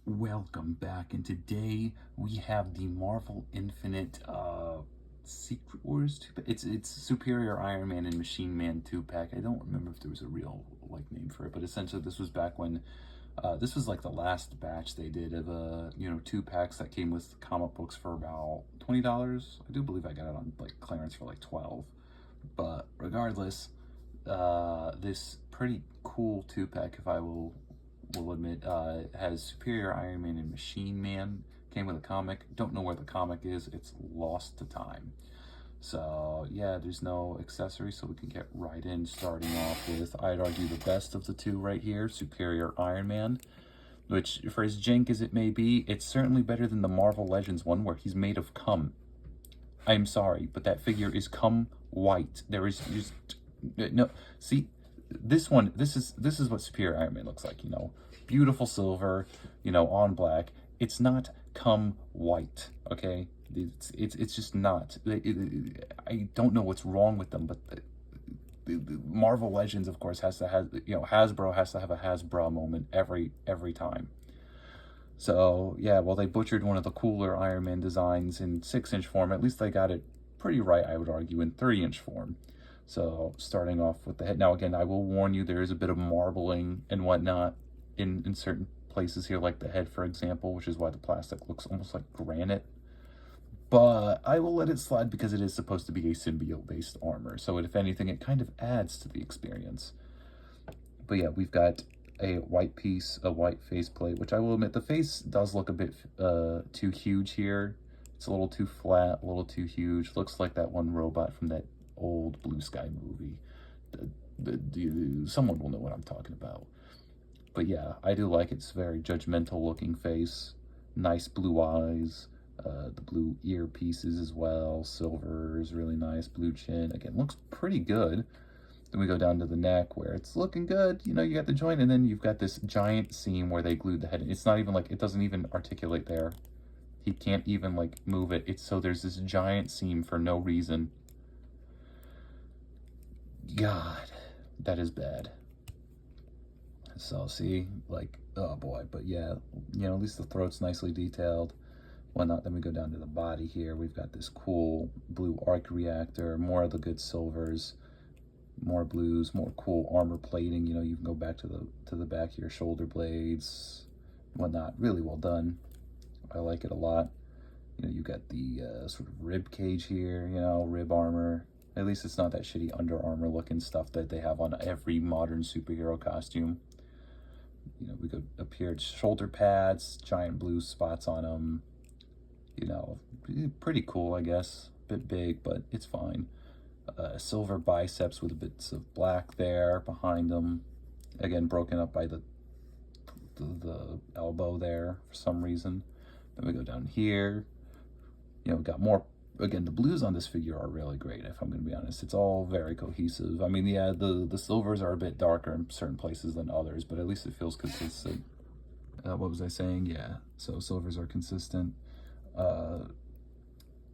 Welcome back, and today we have the Marvel Infinite Secret Wars 2 it's Superior Iron Man and Machine Man 2-pack. I don't remember if there was a real name for it, but essentially this was back when this was like the last batch they did of 2-packs that came with comic books for about $20. I do believe I got it on like clearance for like 12. But regardless, this pretty cool 2-pack, if I will admit, has Superior Iron Man and Machine Man. Came with a comic. Don't know where the comic is. It's lost to time. So yeah, there's no accessory, so we can get right in, starting off with, I'd argue, the best of the two right here, Superior Iron Man, which, for as jank as it may be, it's certainly better than the Marvel Legends one where he's made of cum. I'm sorry, but that figure is cum white. There is just no, see, this one, this is what Superior Iron Man looks like, beautiful silver, on black. It's not cum white, okay? It's just not. I don't know what's wrong with them, but the Marvel Legends, of course, has to have, Hasbro has to have a Hasbro moment every time. So yeah, well, they butchered one of the cooler Iron Man designs in 6-inch form. At least they got it pretty right, I would argue, in 3-inch form. So starting off with the head. Now again, I will warn you, there is a bit of marbling and whatnot in certain places here, like the head, for example, which is why the plastic looks almost like granite. But I will let it slide because it is supposed to be a symbiote-based armor. So if anything, it kind of adds to the experience. But yeah, we've got a white piece, a white faceplate, which I will admit, the face does look a bit too huge here. It's a little too flat, a little too huge. Looks like that one robot from that old Blue Sky movie. Someone will know what I'm talking about. But yeah, I do like its very judgmental looking face. Nice blue eyes. The blue ear pieces as well. Silver is really nice. Blue chin. Again, looks pretty good. Then we go down to the neck where it's looking good. You got the joint, and then you've got this giant seam where they glued the head in. It's not even like, it doesn't even articulate there. He can't even like move it. So there's this giant seam for no reason. God, that is bad. So see, like, oh boy. But yeah, at least the throat's nicely detailed. Whatnot. Then we go down to the body here. We've got this cool blue arc reactor, more of the good silvers, more blues, more cool armor plating. You can go back to the back of your shoulder blades, whatnot. Really well done. I like it a lot. You got the sort of rib cage here, rib armor. At least it's not that shitty Under Armour looking stuff that they have on every modern superhero costume. We go up here, shoulder pads, giant blue spots on them. Pretty cool, I guess. A bit big, but it's fine. Silver biceps with bits of black there behind them. Again, broken up by the elbow there for some reason. Then we go down here. We got more. Again, the blues on this figure are really great, if I'm going to be honest. It's all very cohesive. I mean, yeah, the silvers are a bit darker in certain places than others, but at least it feels consistent. What was I saying? Yeah, so silvers are consistent.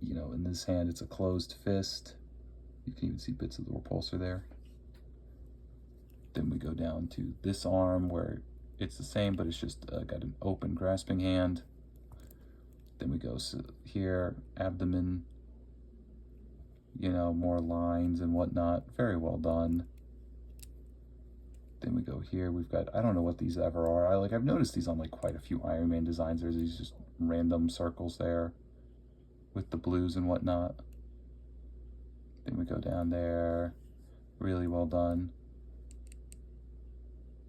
In this hand, it's a closed fist. You can even see bits of the repulsor there. Then we go down to this arm where it's the same, but it's just got an open grasping hand. Then we go here, abdomen, more lines and whatnot. Very well done. Then we go here. We've got, I don't know what these ever are. I've noticed these on like quite a few Iron Man designs. There's these just random circles there with the blues and whatnot. Then we go down there. Really well done.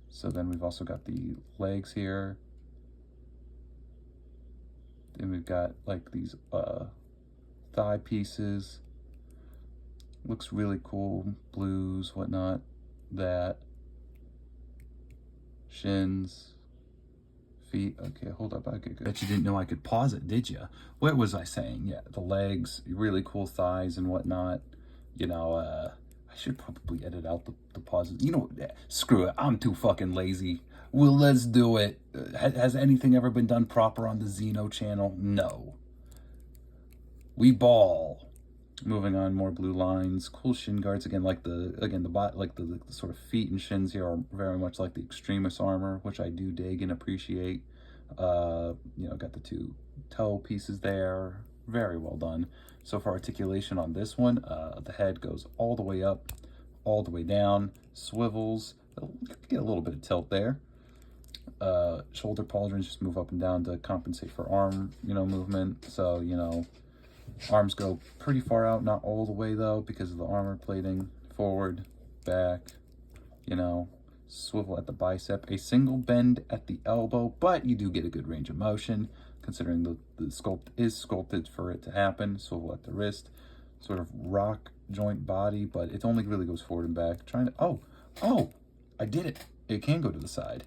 So then we've also got the legs here. Then we've got like these thigh pieces. Looks really cool. Blues, whatnot. That. Shins. Feet. Okay, hold up. Okay, good. Bet you didn't know I could pause it, did you? What was I saying? Yeah, the legs, really cool thighs and whatnot. I should probably edit out the pauses. Screw it. I'm too fucking lazy. Well, let's do it. Has anything ever been done proper on the Xeno channel? No. We ball. Moving on, more blue lines, cool shin guards. Again, the sort of feet and shins here are very much like the Extremis armor, which I do dig and appreciate. You know, got the two toe pieces there. Very well done. So for articulation on this one, the head goes all the way up, all the way down, swivels. Get a little bit of tilt there. Shoulder pauldrons just move up and down to compensate for arm, you know, movement. So, you know, arms go pretty far out, not all the way though, because of the armor plating. Forward, back, you know, swivel at the bicep, a single bend at the elbow, but you do get a good range of motion considering the sculpt is sculpted for it to happen. Swivel at the wrist, sort of rock joint body, but it only really goes forward and back. Trying to, oh, I did it. It can go to the side.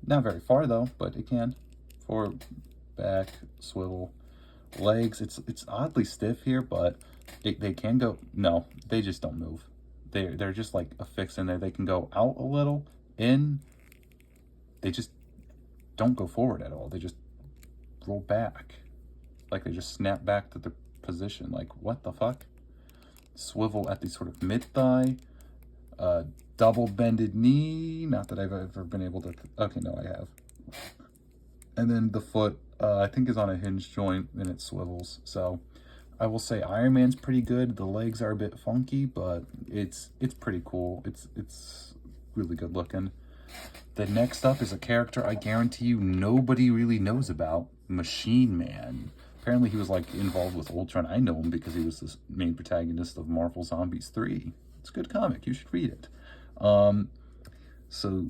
Not very far though, but it can. Forward, back, swivel. Legs, it's oddly stiff here, but they can go, no, they just don't move. They're just like affixed in there. They can go out a little, in. They just don't go forward at all. They just roll back. Like they just snap back to the position. Like, what the fuck? Swivel at the sort of mid-thigh. Double bended knee. Not that I've ever been able to, okay, no, I have. And then the foot, I think is on a hinge joint and it swivels. So I will say Iron Man's pretty good. The legs are a bit funky, but it's pretty cool. It's really good looking. The next up is a character I guarantee you nobody really knows about, Machine Man. Apparently he was like involved with Ultron. I know him because he was the main protagonist of Marvel Zombies 3. It's a good comic. You should read it. So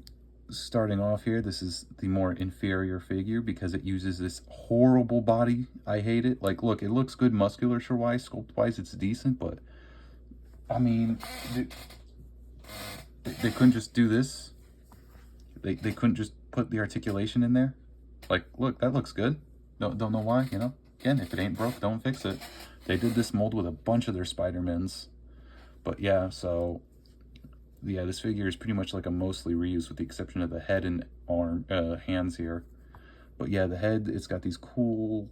starting off here, this is the more inferior figure because it uses this horrible body. I hate it. Like, look, it looks good musculature-wise, sculpt-wise, it's decent, but I mean, they couldn't just do this. They couldn't just put the articulation in there. Like, look, that looks good. Don't know why, you know? Again, if it ain't broke, don't fix it. They did this mold with a bunch of their Spider-Mans. But yeah, so yeah, this figure is pretty much like a mostly reuse with the exception of the head and arm, hands here. But yeah, the head, it's got these cool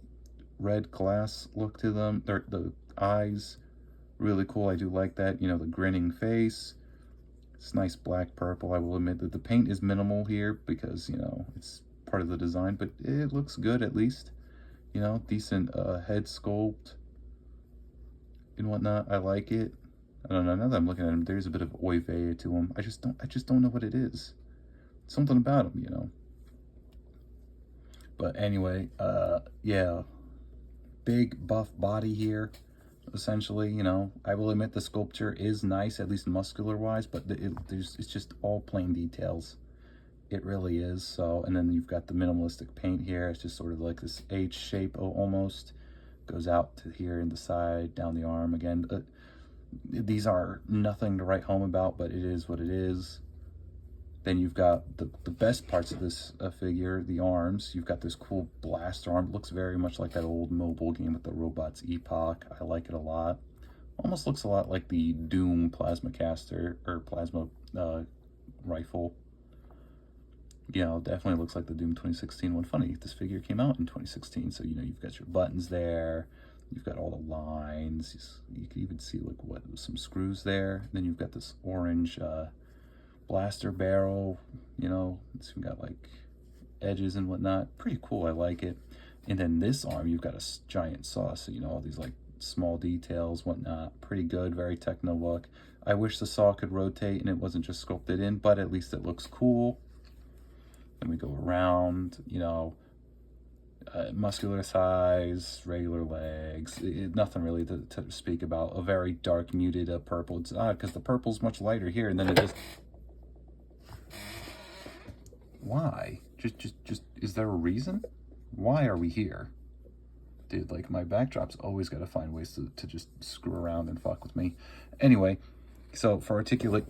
red glass look to them. The eyes, really cool. I do like that. You know, the grinning face. It's nice black purple. I will admit that the paint is minimal here because, you know, it's part of the design, but it looks good at least. You know, decent head sculpt and whatnot. I like it. I don't know, now that I'm looking at him, there's a bit of oy vey to him. I just don't know what it is. Something about him, you know. But anyway, yeah. Big buff body here, essentially, you know. I will admit the sculpture is nice, at least muscular-wise, but it's just all plain details. It really is. So, and then you've got the minimalistic paint here. It's just sort of like this H shape almost. Goes out to here in the side, down the arm again. These are nothing to write home about, but it is what it is. Then you've got the best parts of this figure, the arms. You've got this cool blaster arm. It looks very much like that old mobile game with the robots, Epoch. I like it a lot. Almost looks a lot like the Doom plasma caster, or plasma rifle. You know, definitely looks like the Doom 2016 one. Funny, this figure came out in 2016, so, you know, you've got your buttons there. You've got all the lines. You can even see like some screws there. And then you've got this orange blaster barrel. You know, it's got like edges and whatnot. Pretty cool. I like it. And then this arm, you've got a giant saw. So, you know, all these like small details, whatnot. Pretty good. Very techno look. I wish the saw could rotate and it wasn't just sculpted in, but at least it looks cool. Then we go around, you know. Muscular size, regular legs, nothing really to speak about. A very dark muted purple. It's odd because the purple's much lighter here, and then it just, why? Just is there a reason? Why are we here? Dude, like my backdrop's always got to find ways to just screw around and fuck with me. Anyway, so for articulate,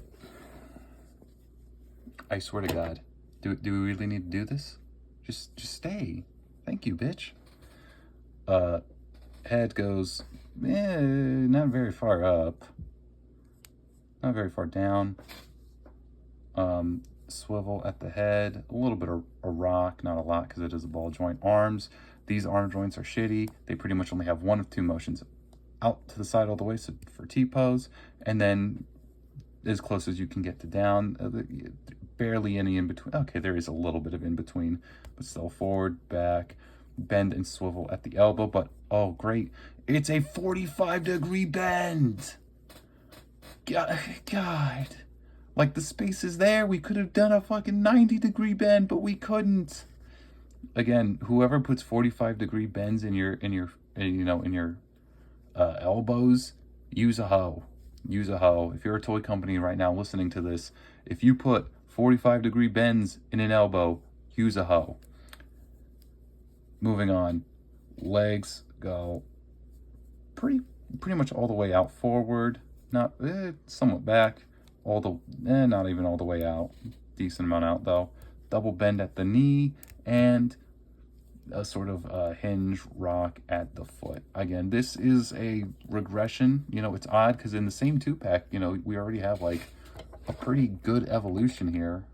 I swear to God, do we really need to do this? Just stay. Thank you, bitch. Head goes, not very far up. Not very far down. Swivel at the head. A little bit of a rock, not a lot because it is a ball joint. Arms. These arm joints are shitty. They pretty much only have one of two motions. Out to the side all the way, so for T-pose. And then as close as you can get to down. barely any in between. Okay, there is a little bit of in between, but still forward, back, bend and swivel at the elbow. But oh, great, it's a 45-degree bend. God, like the space is there. We could have done a fucking 90-degree bend, but we couldn't. Again, whoever puts 45-degree bends in your elbows, use a hoe. Use a hoe. If you're a toy company right now listening to this, if you put 45-degree bends in an elbow, use a hoe. Moving on. Legs go pretty much all the way out forward. Not somewhat back. Not even all the way out. Decent amount out though. Double bend at the knee and a sort of hinge rock at the foot. Again, this is a regression. It's odd because in the same 2-pack, we already have like a pretty good evolution here.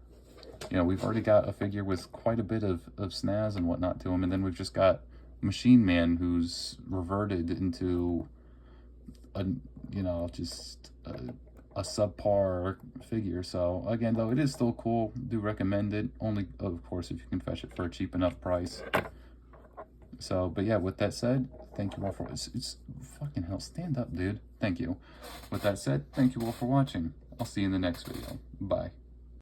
We've already got a figure with quite a bit of snaz and whatnot to him, and then we've just got Machine Man who's reverted into a subpar figure. So again, though, it is still cool. Do recommend it, only of course if you can fetch it for a cheap enough price. So, but yeah, with that said, thank you all for it's fucking hell, stand up, dude. Thank you. With that said, thank you all for watching. I'll see you in the next video. Bye.